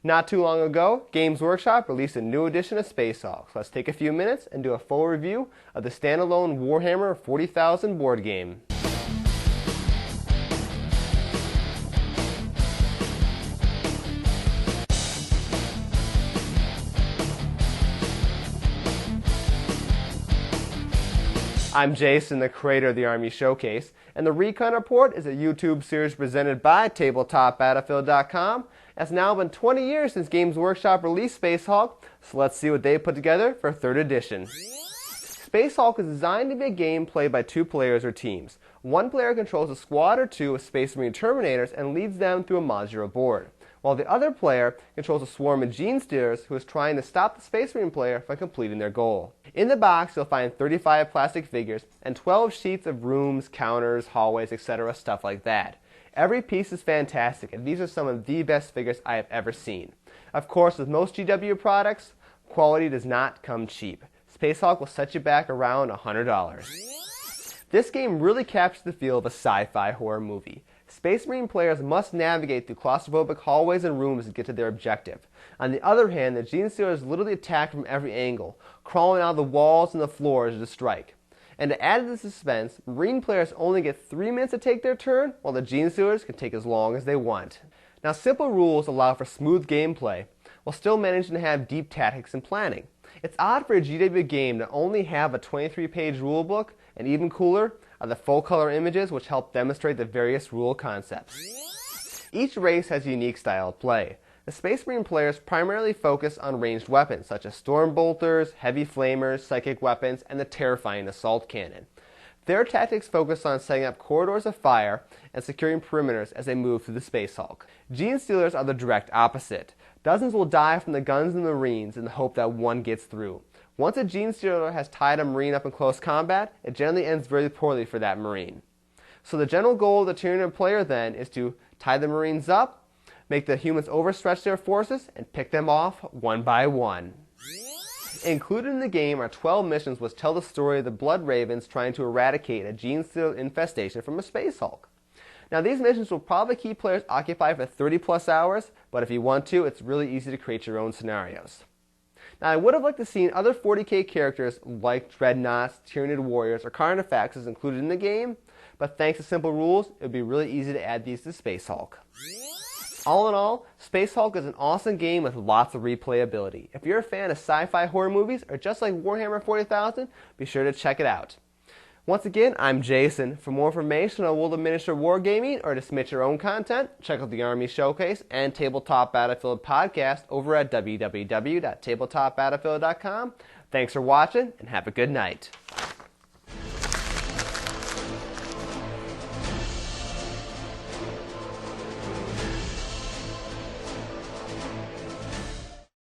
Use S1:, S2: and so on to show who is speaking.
S1: Not too long ago, Games Workshop released a new edition of Space Hulk. So let's take a few minutes and do a full review of the standalone Warhammer 40,000 board game. I'm Jason, the creator of the Army Showcase, and the Recon Report is a YouTube series presented by TabletopBattlefield.com. It's now been 20 years since Games Workshop released Space Hulk, so let's see what they put together for 3rd edition. Space Hulk is designed to be a game played by 2 players or teams. One player controls a squad or 2 of Space Marine Terminators and leads them through a modular board, while the other player controls a swarm of Gene Stealers who is trying to stop the Space Marine player from completing their goal. In the box, you'll find 35 plastic figures and 12 sheets of rooms, counters, hallways, etc., stuff like that. Every piece is fantastic, and these are some of the best figures I have ever seen. Of course, with most GW products, quality does not come cheap. Space Hulk will set you back around $100. This game really captures the feel of a sci-fi horror movie. Space Marine players must navigate through claustrophobic hallways and rooms to get to their objective. On the other hand, the Gene Stealers literally attack from every angle, crawling out of the walls and the floors to strike. And to add to the suspense, Marine players only get 3 minutes to take their turn, while the Gene Stealers can take as long as they want. Now, simple rules allow for smooth gameplay, while still managing to have deep tactics and planning. It's odd for a GW game to only have a 23-page rulebook, and even cooler are the full-color images which help demonstrate the various rule concepts. Each race has a unique style of play. The Space Marine players primarily focus on ranged weapons such as storm bolters, heavy flamers, psychic weapons, and the terrifying assault cannon. Their tactics focus on setting up corridors of fire and securing perimeters as they move through the Space Hulk. Gene Stealers are the direct opposite. Dozens will die from the guns and the Marines in the hope that one gets through. Once a Gene Stealer has tied a Marine up in close combat, it generally ends very poorly for that Marine. So the general goal of the Tyranid player then is to tie the Marines up, make the humans overstretch their forces, and pick them off one by one. Included in the game are 12 missions which tell the story of the Blood Ravens trying to eradicate a Gene Stealer infestation from a Space Hulk. Now, these missions will probably keep players occupied for 30+ hours, but if you want to, it's really easy to create your own scenarios. Now, I would have liked to see other 40k characters like Dreadnoughts, Tyranid Warriors, or Carnifexes included in the game, but thanks to simple rules, it would be really easy to add these to Space Hulk. All in all, Space Hulk is an awesome game with lots of replayability. If you're a fan of sci-fi horror movies or just like Warhammer 40,000, be sure to check it out. Once again, I'm Jason. For more information on World of Miniature Wargaming or to submit your own content, check out the Army Showcase and Tabletop Battlefield podcast over at www.tabletopbattlefield.com. Thanks for watching and have a good night.